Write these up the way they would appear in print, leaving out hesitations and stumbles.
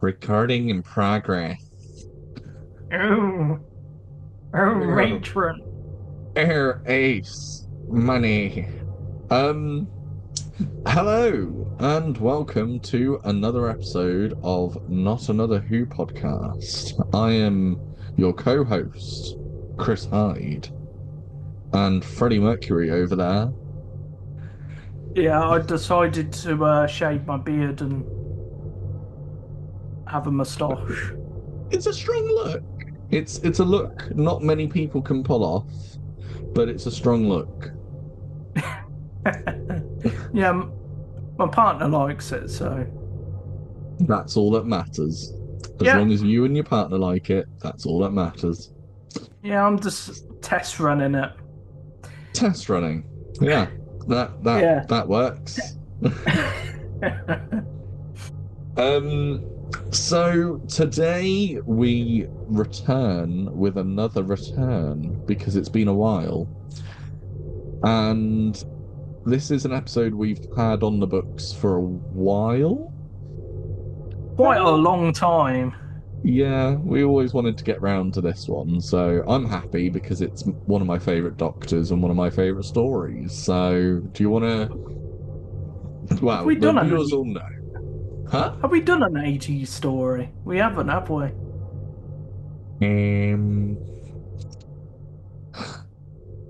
Recording in progress. Oh, oh, Oh, matron. air ace money. Um, Hello and welcome to another episode of Not Another Who podcast. I am your co-host, Chris Hyde, and Freddie Mercury over there. Yeah, I decided to shave my beard and have a moustache. It's a strong look. It's a look not many people can pull off, but it's a strong look. Yeah, my partner likes it, so That's all that matters. As yeah, long as you and your partner like it, that's all that matters. yeah, I'm just test running it. Test running. Yeah, that that Yeah. that works. Um, so today we return with another return because it's been a while. And this is an episode we've had on the books for a while. Quite a long time. Yeah, we always wanted to get round to this one, so I'm happy because it's one of my favorite Doctors and one of my favorite stories. So, do you want to? Have Well, we the done viewers all know, huh? have we done an 80s story? We haven't, have we? Um,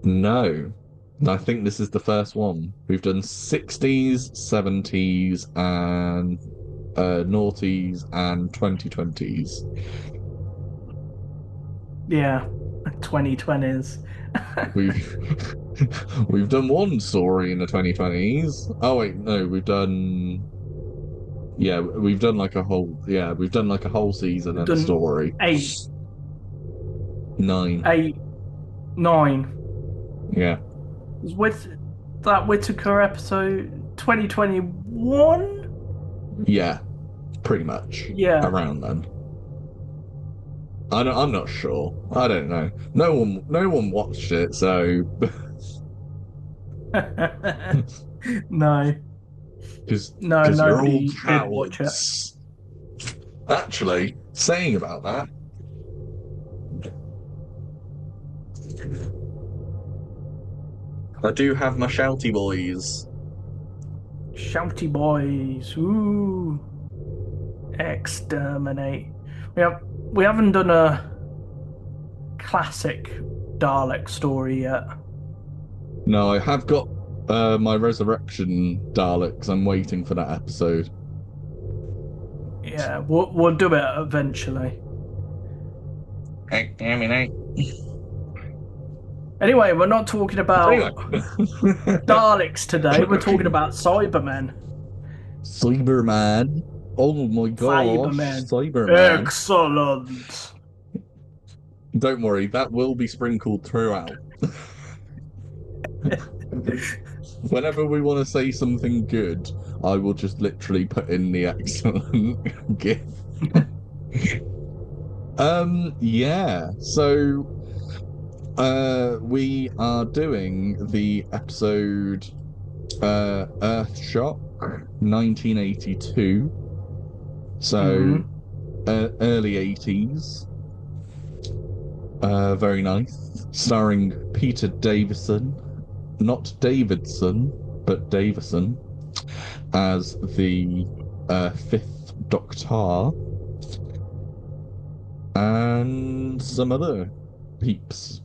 no, I think this is the first one. We've done 60s, 70s, and noughties and 2020s. Yeah, 2020s. We've we've done one story in the 2020s. Oh wait, no, we've done like a whole season We've and a done story. eight, Nine. eight, nine. Yeah. Was with that Whitaker episode 2021? Yeah, pretty much Yeah. around then. I'm not sure. I don't know. No one watched it, so No. because No, because you're all nobody did watch it. cowards. Actually, saying about that, I do have my shouty boys. Shouty boys. Ooh. Exterminate. We haven't done a classic Dalek story yet. No, I have got my resurrection Daleks. I'm waiting for that episode. Yeah, we'll do it eventually. Exterminate. Anyway, we're not talking Anyway, about Daleks today. We're talking about Cybermen. Cyberman. Oh my gosh, Cybermen. Cyberman. Excellent. Don't worry, that will be sprinkled throughout. Whenever we want to say something good, I will just literally put in the excellent gif. Yeah. So we are doing the episode Earthshock 1982. So Hmm. early 80s. Very nice. Starring Peter Davison, not Davidson, but Davison, as the fifth Doctor, and some other peeps.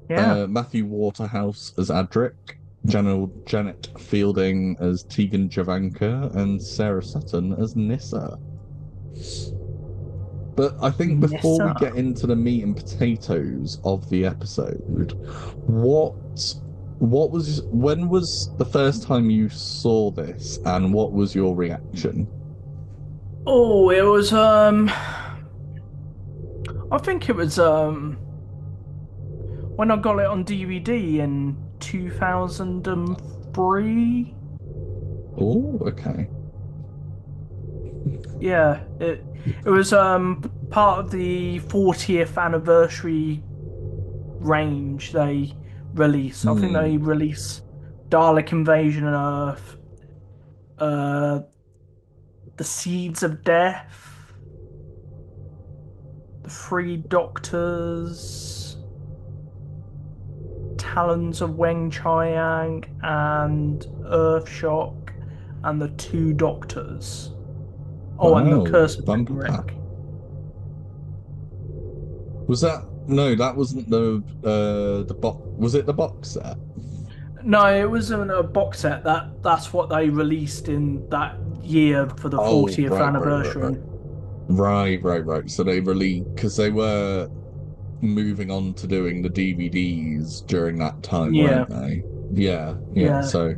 Yeah. Matthew Waterhouse as Adric, Janet Fielding as Tegan Javanka, and Sarah Sutton as Nissa. But I think before we Nissa. get into the meat and potatoes of the episode, what what was when was the first time you saw this and what was your reaction? Oh, it was I think it was when I got it on DVD in 2003. Oh, okay. Yeah, it was part of the 40th anniversary range they release. I think they Hmm. release Dalek Invasion on Earth, uh the Seeds of Death, the Three Doctors, Talons of Weng Chiang, and Earthshock, and the Two Doctors. Oh, and the Wow, Curse of bumper pack. Adric. Was that no? That wasn't the box. Was it the box set? No, it wasn't a box set. That's what they released in that year for the Oh, 40th right. anniversary. Right. So they released because they were moving on to doing the DVDs during that time, Yeah, weren't they? Yeah. yeah. So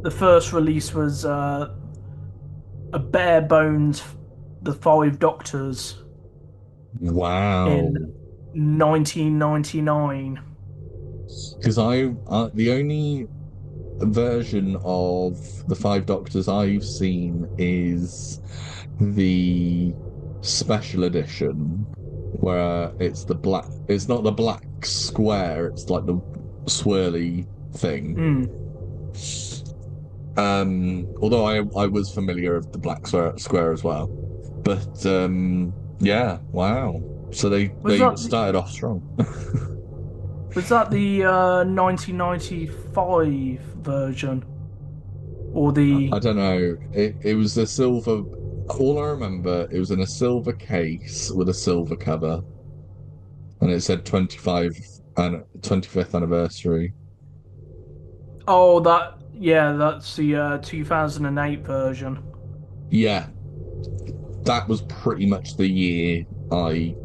The first release was a bare bones, the Five Doctors wow. in 1999. Because the only version of the Five Doctors I've seen is the special edition, where it's the black. It's not the black square. It's like the swirly thing. Mm, Although I was familiar with the black square as well, but yeah, wow. So was they that started off strong. was that the 1995 version or the? I don't know. It was a silver. All I remember, it was in a silver case with a silver cover, and it said 25 and 25th anniversary. Oh, that yeah, that's the 2008 version. Yeah, that was pretty much the year I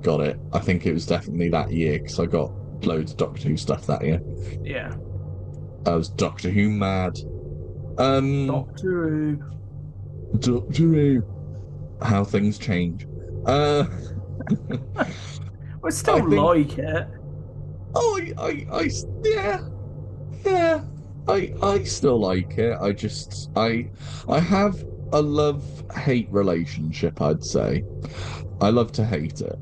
got it. I think it was definitely that year because I got loads of Doctor Who stuff that year. Yeah, I was Doctor Who mad. Um, Doctor Who. Doctor Who. How things change. Uh, I I still think. like it. Oh, yeah, yeah. I still like it. I have a love-hate relationship, I'd say. I love to hate it.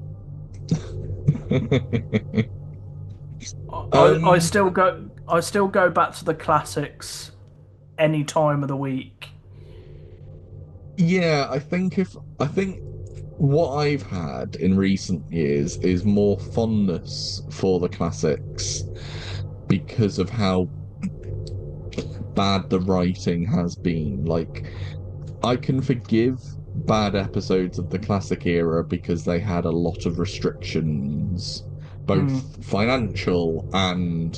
I um, still go. I still go back to the classics any time of the week. yeah, I think what I've had in recent years is more fondness for the classics because of how bad the writing has been. Like, I can forgive bad episodes of the classic era because they had a lot of restrictions, Mm, both financial and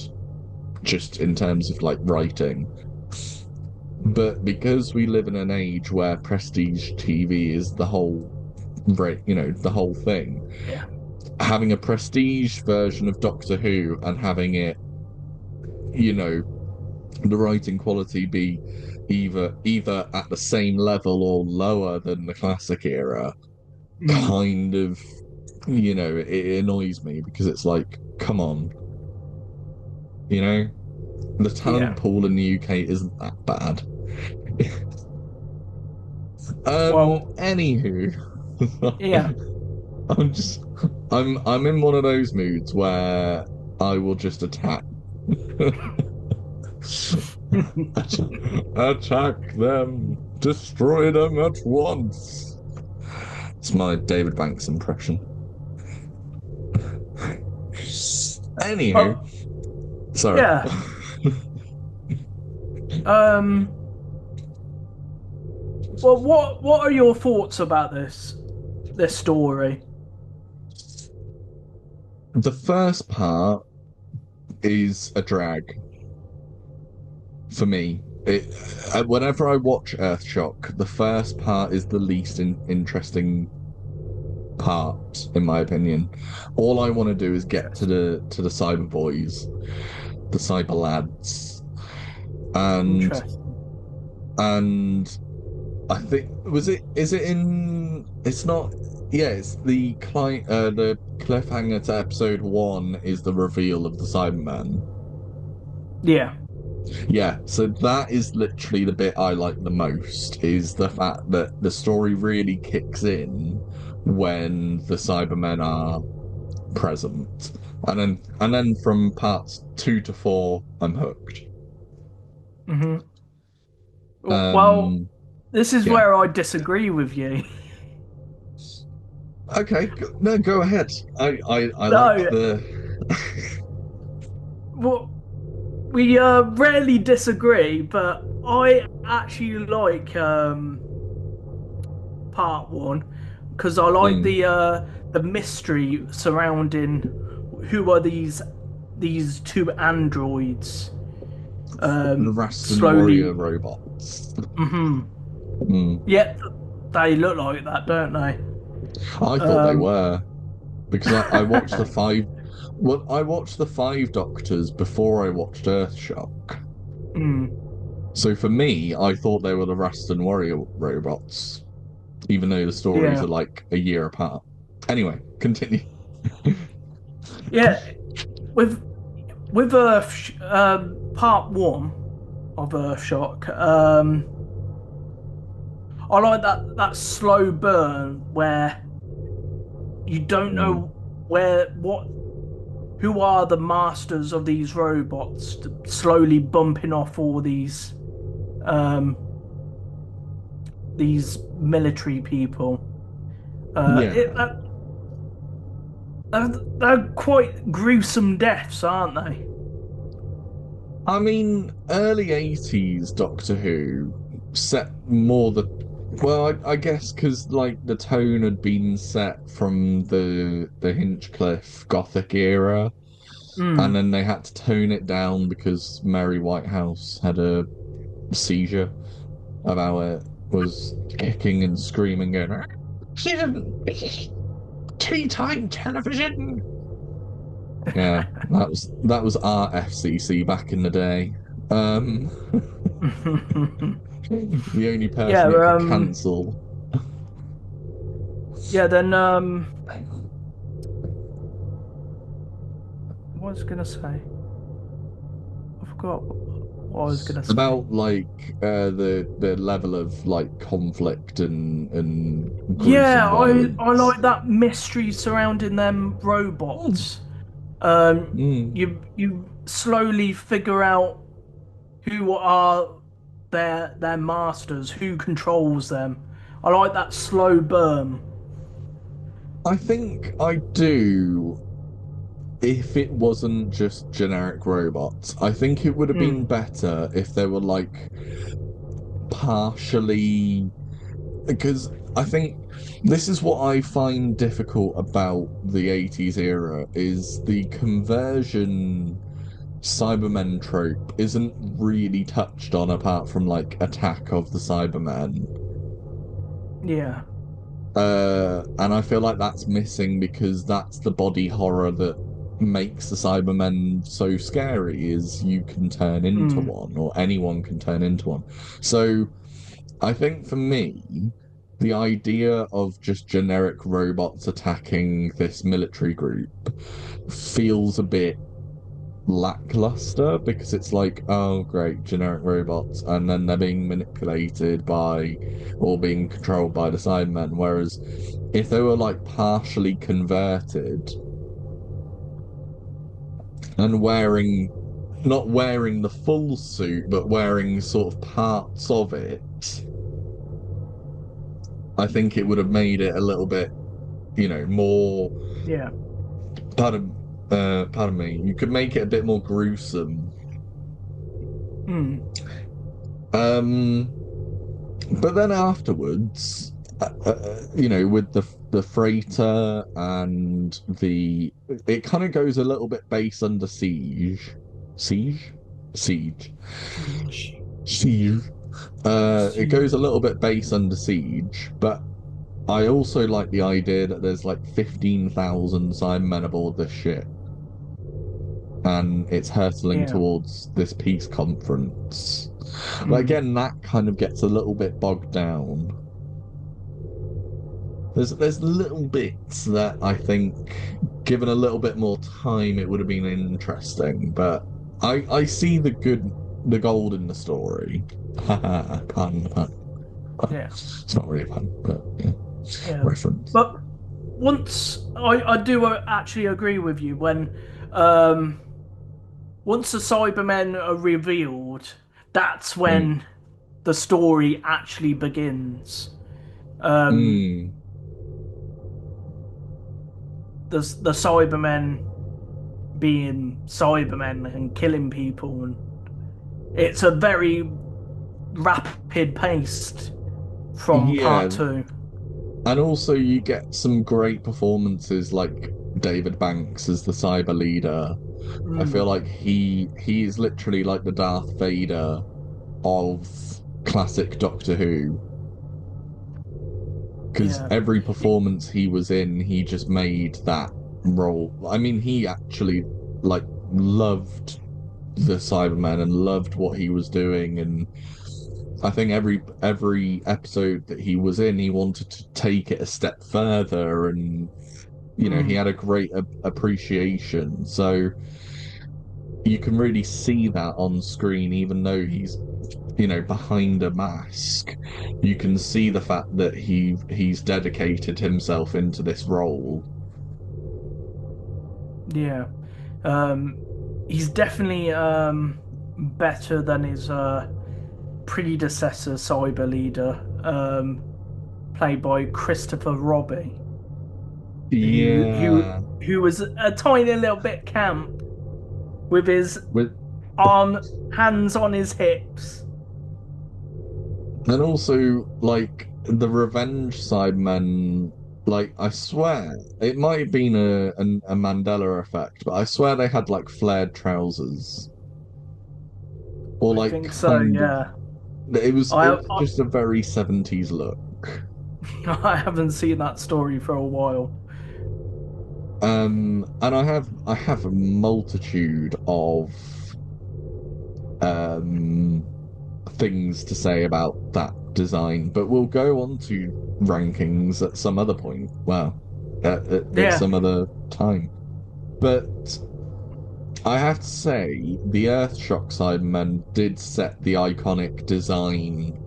just in terms of like writing. But because we live in an age where prestige TV is the whole, the whole thing, yeah. having a prestige version of Doctor Who and having it, you know, the writing quality be either at the same level or lower than the classic era Mm, kind of, it annoys me because it's like, come on, you know, the talent yeah. pool in the UK isn't that bad. Well, Anywho, yeah. I'm just, I'm in one of those moods where I will just attack, attack them, destroy them at once. It's my David Banks impression. Anywho, Oh, sorry. yeah. Um. Well, what are your thoughts about this story? The first part is a drag for me. Whenever I watch Earthshock, the first part is the least interesting part, in my opinion. All I want to do is get to Interesting. the cyber boys, the cyber lads, and Interesting. and I think is it in it's not yeah, it's the cliffhanger to episode 1 is the reveal of the Cyberman. Yeah. Yeah, so that is literally the bit I like the most is the fact that the story really kicks in when the Cybermen are present. And then from parts 2 to 4 I'm hooked. Hmm. Well, Um this is Yeah. where I disagree with you. Okay. No, go ahead. I like No, the. well, we rarely disagree, but I actually like part one because I like Mm, the mystery surrounding who are these two androids the Rastan warrior slowly. robots. Hmm. Mm. Yeah, they look like that, don't they? I thought they Um, were because I watched the five. Well, I watched the Five Doctors before I watched Earthshock. mm, So for me, I thought they were the Rastan warrior robots, even though the stories yeah, are like a year apart. Anyway, continue. yeah. With part one of Earthshock, I like that slow burn where you don't Mm. know where what who are the masters of these robots slowly bumping off all um these military people. Yeah. They're quite gruesome deaths, aren't they? I mean, early 80s Doctor Who set more the. Well, I guess because like the tone had been set from the Hinchcliffe Gothic era, and Mm. then they had to tone it down because Mary Whitehouse had a seizure about it, was kicking and screaming, going, "Ah, she didn't tea time television." Yeah, that was our FCC back in the day. Um, the only Yeah, person it could cancel. yeah, then what was I gonna say? I forgot what I was gonna say. About like the level of like conflict and Yeah, gruesome I violence. like that mystery surrounding them Mm, robots. mm. You slowly figure out who are their masters, who controls them. I like that slow burn. I think I do if it wasn't just generic robots. I think it would have been Mm, better if they were like partially because I think this is what I find difficult about the 80s era is the conversion Cybermen trope isn't really touched on apart from like Attack of the Cybermen. yeah. And I feel like that's missing because that's the body horror that makes the Cybermen so scary is you can turn into Mm, one or anyone can turn into one. So I think for me, the idea of just generic robots attacking this military group feels a bit lackluster because it's like, oh, great, generic robots, and then they're being manipulated by or being controlled by the Cybermen. Whereas if they were like partially converted and wearing not wearing the full suit but wearing sort of parts of it, I think it would have made it a little bit, more. yeah. Pardon, pardon me. You could make it a bit more gruesome. Mm, Um, but then afterwards, with the freighter and it kind of goes a little bit base under siege, siege, siege, siege. siege. It goes a Siege. little bit base under siege, but I also like the idea that there's like 15,000 Cybermen aboard this ship, and it's hurtling Yeah. towards this peace conference. But Mm, again, that kind of gets a little bit bogged down. There's little bits that I think, given a little bit more time, it would have been interesting. But I see the gold in the story. Pun, pun. yeah. It's not really a pun, but yeah, Yeah. reference. But I do actually agree with you when um once the Cybermen are revealed, that's Mm, when the story actually begins. Um, Mm. the Cybermen being Cybermen and killing people, and it's a very rapid paced from part Yeah, two. and also you get some great performances like David Banks as the cyber leader. I feel Mm, like he is literally like the Darth Vader of classic Doctor Who, because yeah, every performance he was in, he just made that role. I mean, he actually like loved the Cyberman and loved what he was doing, and I think every episode that he was in, he wanted to take it a step further, and he mm, had a great appreciation. So you can really see that on screen, even though he's behind a mask. You can see the fact that he's dedicated himself into this role. yeah. Um, he's definitely better than his predecessor cyber leader, played by Christopher Robbie, who who Yeah, who was a tiny little bit camp with his with arm hands on his hips. and also like the Revenge Sidemen. Like I swear, it might have been a Mandela effect, but I swear they had like flared trousers or I like think so, kind of. yeah. It I was just a very 70s look. I haven't seen that story for a while. And I have a multitude of um things to say about that design, but we'll go on to rankings at some other point. Well, at Yeah. some other time. But I have to say, the Earthshock Cybermen did set the iconic design.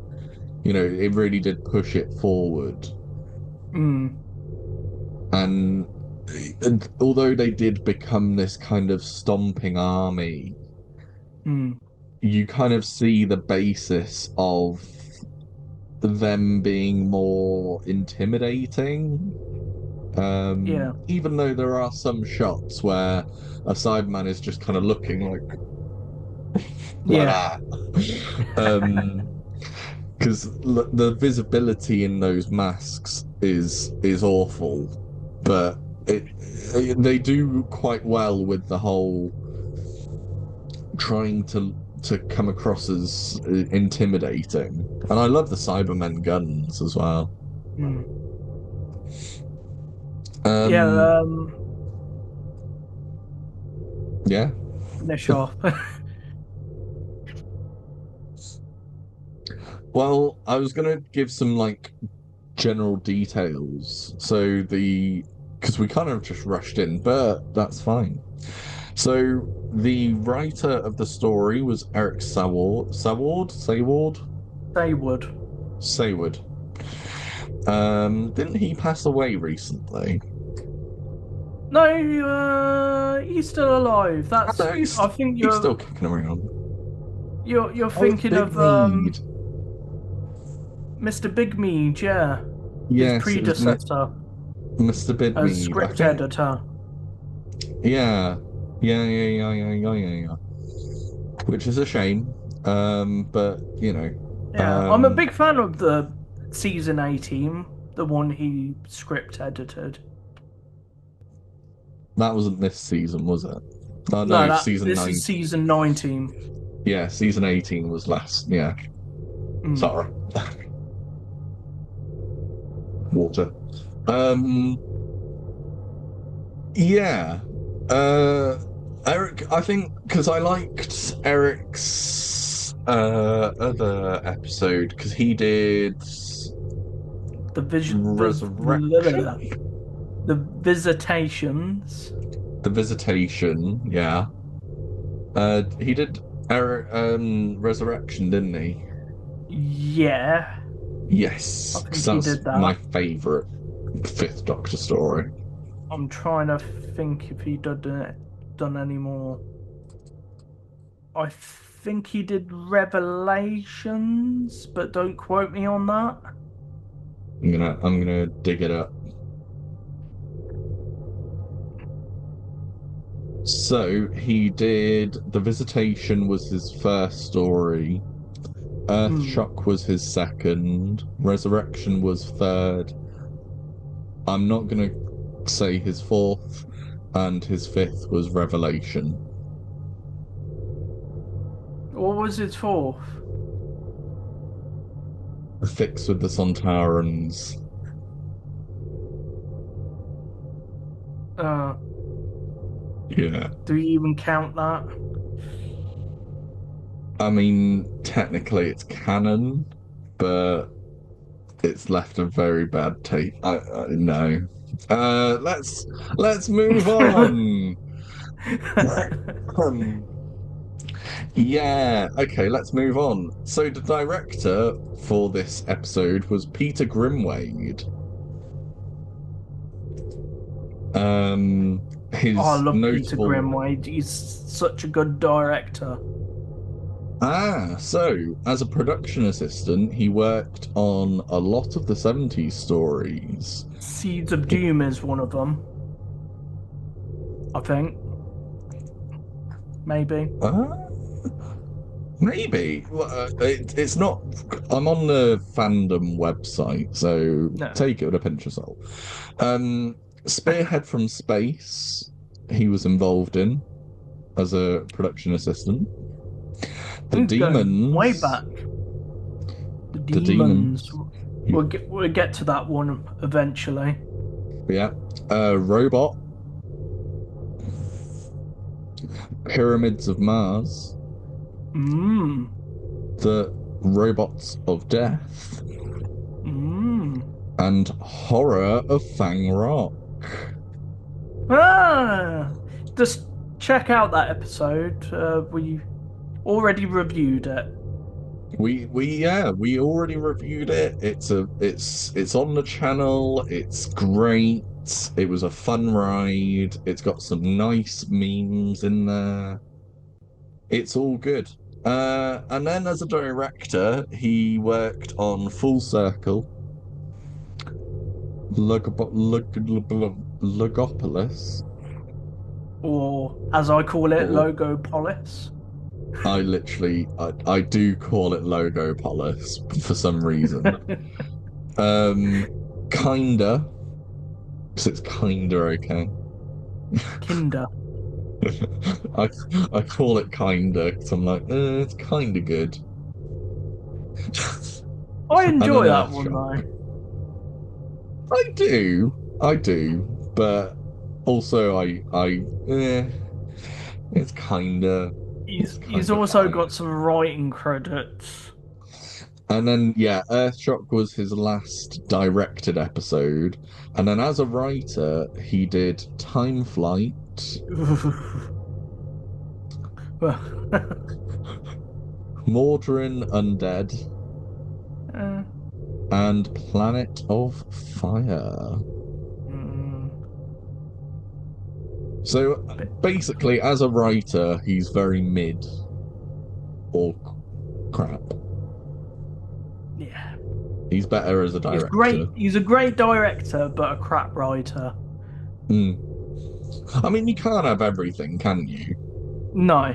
It really did push it forward. Mm, And, and although they did become this kind of stomping army, mm, you kind of see the basis of them being more intimidating. yeah. Even though there are some shots where a Cyberman is just kind of looking like Yeah. that. Because the visibility in those masks is awful, but they do quite well with the whole trying to come across as intimidating. And I love the Cybermen guns as well. Mm. Um, Yeah, yeah. finish off. Well, I was gonna give some like general details. So because we kind of just rushed in, but that's fine. So the writer of the story was Eric They would. Sayward. Didn't he pass away recently? No, he's still alive. I That's. know I think he's still kicking around. you're Oh, thinking Big of Mead. Mr. Bigmead, yeah, his Yes, it was predecessor Mr. as Bidmead. I script think. editor. Yeah, yeah. Which is a shame. But Yeah, I'm a um, big fan of the season 18, the one he script edited. that wasn't this season, was it? Oh No, no, that season this is 19. season 19. Yeah, season 18 was last. Yeah, Mm. sorry. Water. Um, yeah. Uh, Eric, I think because I liked Eric's other episode because he did Resurrection, The visitations. the Visitation. Yeah. He did Eric Resurrection, didn't he? Yeah, I Yes, because think he that's did my that. favorite Fifth Doctor story. I'm trying to think if he done any more. I think he did Revelations, but don't quote me on that. I'm gonna dig it up. So he did The Visitation was his first story. Hmm. Earthshock was his second. Resurrection was third. I'm not gonna say his fourth, and his fifth was Revelation. What was his fourth? The Fix with the Sontarans. Uh, Yeah. do you even count that? I mean, technically it's canon, but it's left a very bad taste. I no. Let's move on. Um, yeah, okay, let's move on. So the director for this episode was Peter Grimwade. Oh, I His love Peter notable Grimwade. He's such a good director. so as a production assistant, he worked on a lot of the 70s stories. Seeds of Doom is one of them, I think. Maybe. Uh, Maybe. Well, it's not. I'm on the fandom website, so No. take it with a pinch of salt. Spearhead from Space, he was involved in as a production assistant. The He's going way Demons, back. The the Demons. Demons, We'll get to that one eventually. yeah. Robot, Pyramids of Mars, Mmm. the Robots of Death, Mmm. and Horror of Fang Rock. Ah! Just check out that episode. We already reviewed it. We already reviewed it. It's on the channel. It's great. It was a fun ride. It's got some nice memes in there. It's all good. And then as a director, he worked on Full Circle, Logopolis. Or as I call it, Or Logopolis. I do call it Logopolis for some reason. Um, Kinda. Because it's kinda okay. Kinder. I I call it kinda because I'm like, it's kinda good. I And then enjoy that one though. Earthshock. I do, but also it's He's it's he's kinda also fine. got some writing credits. And then yeah, Earthshock was his last directed episode, and then as a writer, he did Time Flight, Well, Mordrin Undead, uh, and Planet of Fire. mm, So basically, as a writer, he's very mid or crap. yeah. He's better as a He's great. director. He's a great director, but a crap writer. Mm. I mean, you can't have everything, can you? No.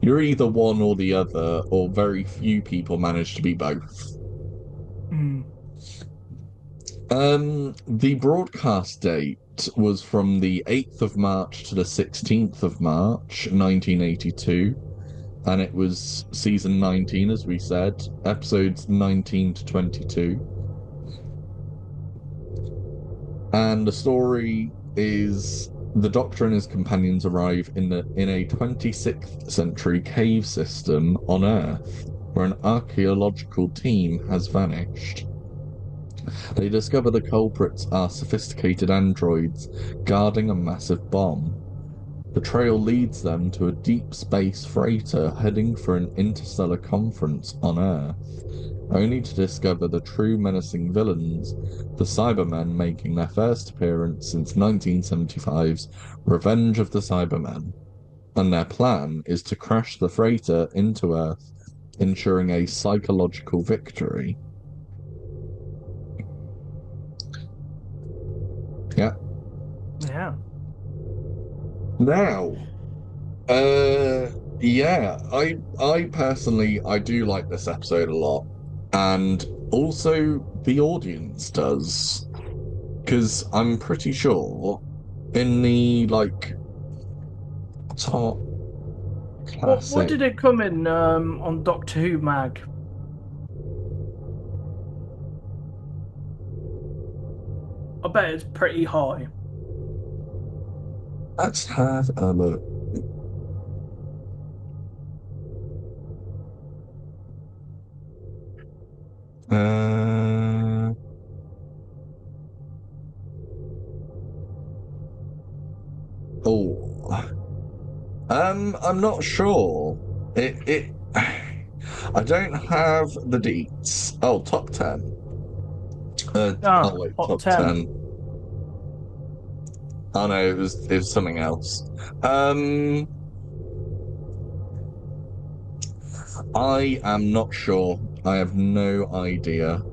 You're either one or the other, or very few people manage to be both. Mm. The broadcast date was from the 8th of March to the 16th of March, 1982. And it was season 19, as we said, episodes 19 to 22. And the story is the Doctor and his companions arrive in a 26th century cave system on Earth, where an archaeological team has vanished. They discover the culprits are sophisticated androids guarding a massive bomb. The trail leads them to a deep space freighter heading for an interstellar conference on Earth, only to discover the true menacing villains, the Cybermen, making their first appearance since 1975's Revenge of the Cybermen. and their plan is to crash the freighter into Earth, ensuring a psychological victory. Yeah. Yeah. Now, uh, yeah, I personally I do like this episode a lot, and also the audience does, because I'm pretty sure in the like top What classic. did it come in on Doctor Who mag? I bet it's pretty high. Let's have a look. Uh, oh, I'm not sure. It. I don't have the deets. Oh, top 10. Oh Ah, wait, top top 10. 10. Oh no, it was something else. Um, I am not sure. I have no idea.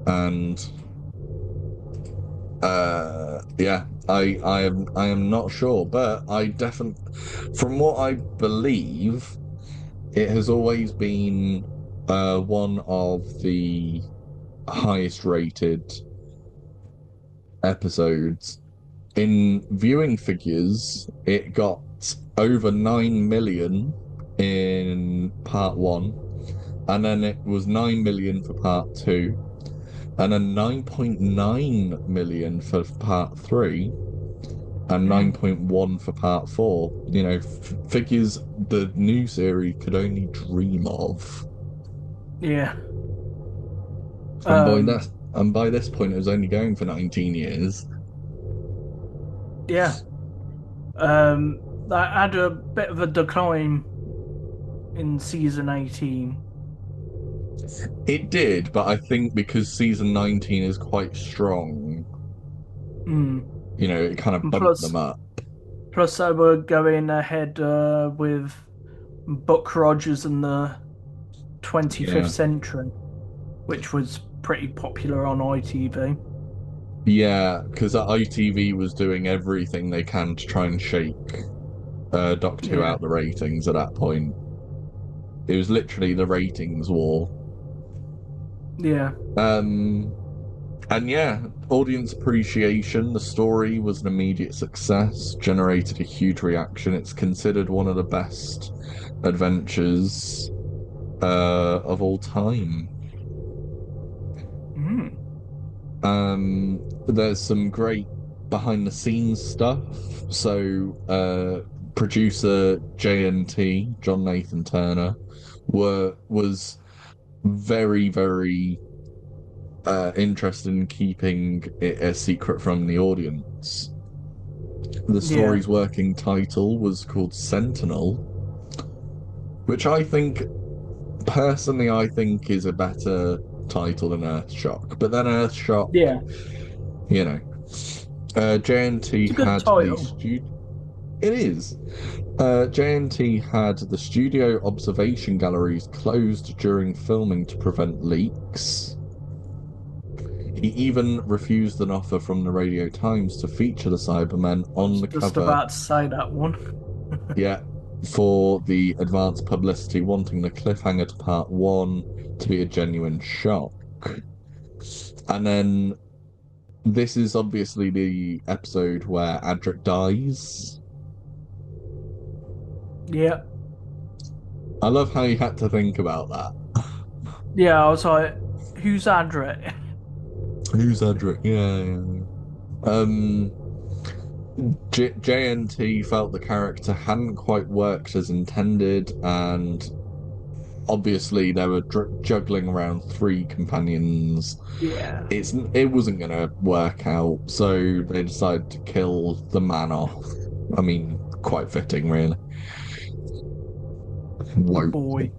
And yeah, I am not sure, but I definitely, from what I believe, it has always been one of the highest rated episodes. In viewing figures, it got over 9 million in part one, and then it was 9 million for part two, and then 9.9 million for part three, and Mm, 9.1 for part four. Figures the new series could only dream of. yeah. And by Um, that, and by this point, it was only going for 19 years. yeah. That had a bit of a decline in season 18. It did, but I think because season 19 is quite strong, Mm. it kind of And bumped them up. plus they were going ahead with Buck Rogers in the 25th Yeah. century, which was pretty popular on ITV. Yeah, because ITV was doing everything they can to try and shake Doctor Who Yeah, out the ratings at that point. It was literally the ratings war. yeah, Um, and yeah, audience appreciation. The story was an immediate success, generated a huge reaction. It's considered one of the best adventures of all time. mm, There's some great behind the scenes stuff. So, producer JNT, John Nathan Turner, was very, very interested in keeping it a secret from the audience. The yeah, story's working title was called Sentinel, which personally, I think is a better title than Earthshock. But then Earthshock, yeah. you know, JNT It's a good had the title. studio. It is. JNT had the studio observation galleries closed during filming to prevent leaks. He even refused an offer from the Radio Times to feature the Cybermen I on was the just cover, about to say that one. yeah, for the advanced publicity, wanting the cliffhanger to part one to be a genuine shock. And then this is obviously the episode where Adric dies. Yeah, I love how you had to think about that. yeah. I was like, who's Adric? Who's Adric? Yeah, yeah. Um, JNT felt the character hadn't quite worked as intended, and obviously they were juggling around three companions. Yeah, It wasn't going to work out, so they decided to kill the man off. I mean, quite fitting, really. the Woke. boy.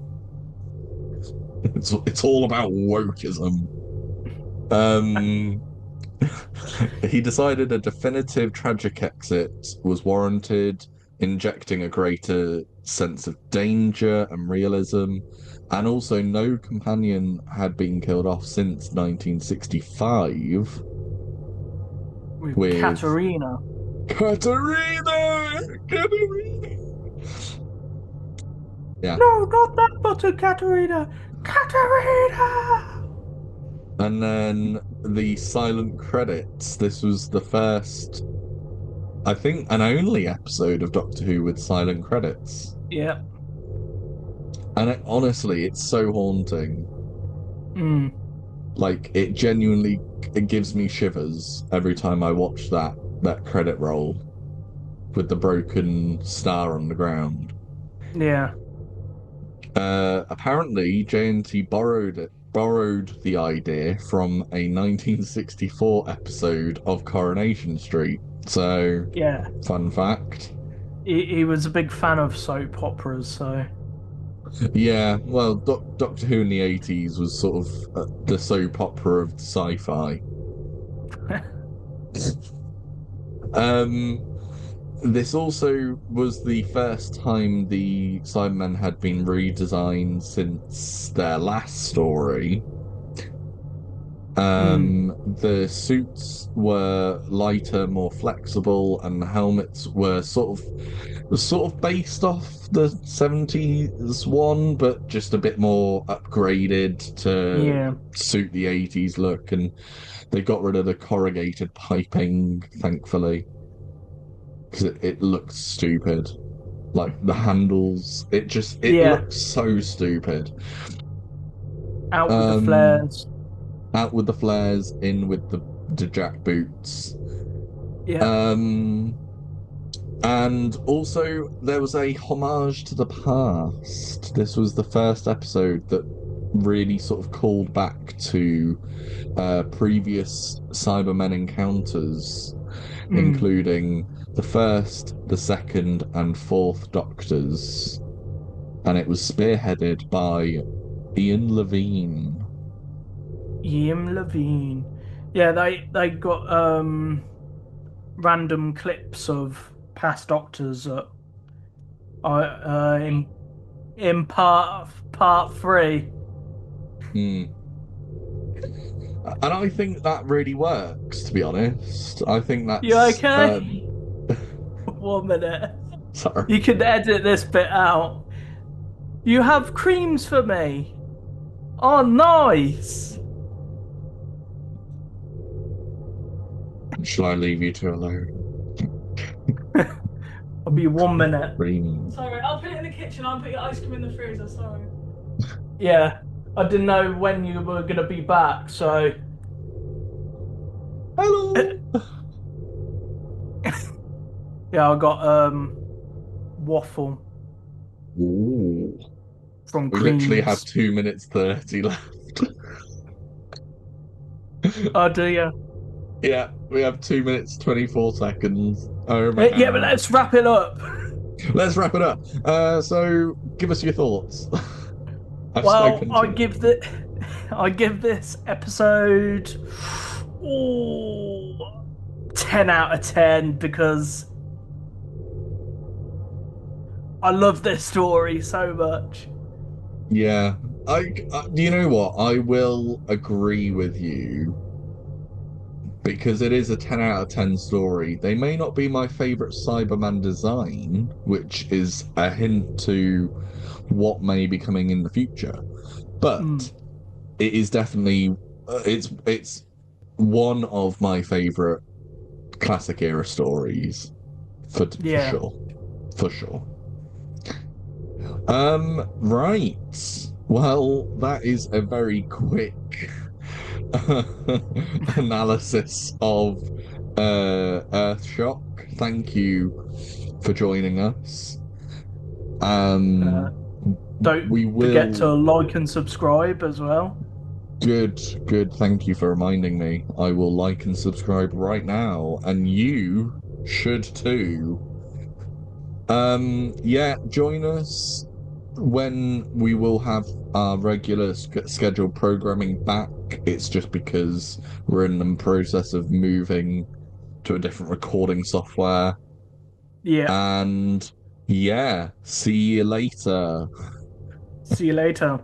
It's all about wokeism. Um, he decided a definitive tragic exit was warranted, injecting a greater sense of danger and realism. And also, no companion had been killed off since 1965 with with Katarina. Katarina! Katarina! Yeah. No, not that button, Katarina! Katarina! And then the silent credits. This was the first, I think, and only episode of Doctor Who with silent credits. Yeah. And honestly, it's so haunting. Mm. Like, it gives me shivers every time I watch that credit roll with the broken star on the ground. Yeah. Apparently, JNT borrowed the idea from a 1964 episode of Coronation Street. So, Yeah. fun fact. He was a big fan of soap operas, so. Yeah, well, Doctor Who in the 80s was sort of the soap opera of sci-fi. Um, this also was the first time the Cybermen had been redesigned since their last story. Mm. The suits were lighter, more flexible, and the helmets were sort of based off the 70s one, but just a bit more upgraded to Yeah. suit the 80s look. And they got rid of the corrugated piping, thankfully, because it looked stupid. Like the handles, it Yeah. looks so stupid. Out with the Um, flares. Out with the flares, in with the jack boots. Yeah. Um, and also there was a homage to the past. This was the first episode that really sort of called back to previous Cybermen encounters, Mm. including the first, the second, and fourth Doctors. And it was spearheaded by Ian Levine. Ian Levine. Yeah, they got random clips of past doctors in part three. Hmm. And I think that really works, to be honest. I think You that's okay? 1 minute. sorry. You can edit this bit out. You have creams for me. Oh, nice. Shall I leave you two alone? I'll be 1 minute. Green. Sorry, I'll put it in the kitchen. I'll put your ice cream in the freezer. Sorry. Yeah, I didn't know when you were gonna be back, so Hello. yeah, I got waffle Ooh. from We literally have Creams. 2 minutes 30 left. Oh, do you? Yeah, we have 2 minutes 24 seconds. Oh my Yeah, but god. let's wrap it up. Let's wrap it up. So give us your thoughts. I've Well, spoken too long. I give this episode ooh, 10 out of 10 because I love this story so much. Yeah. You know what? I will agree with you because it is a 10 out of 10 story. They may not be my favorite Cyberman design, which is a hint to what may be coming in the future, Mm, but it is definitely it's one of my favorite classic era stories for yeah. sure. For sure. Right. Well, that is a very quick analysis of Earthshock. Thank you for joining us. Uh, Um, don't we forget to will. like and subscribe as well. Good, good. Thank you for reminding me. I will like and subscribe right now, and you should too. Yeah, join us when we will have our regular scheduled programming back. It's just because we're in the process of moving to a different recording software. Yeah. And yeah, see you later. See you later.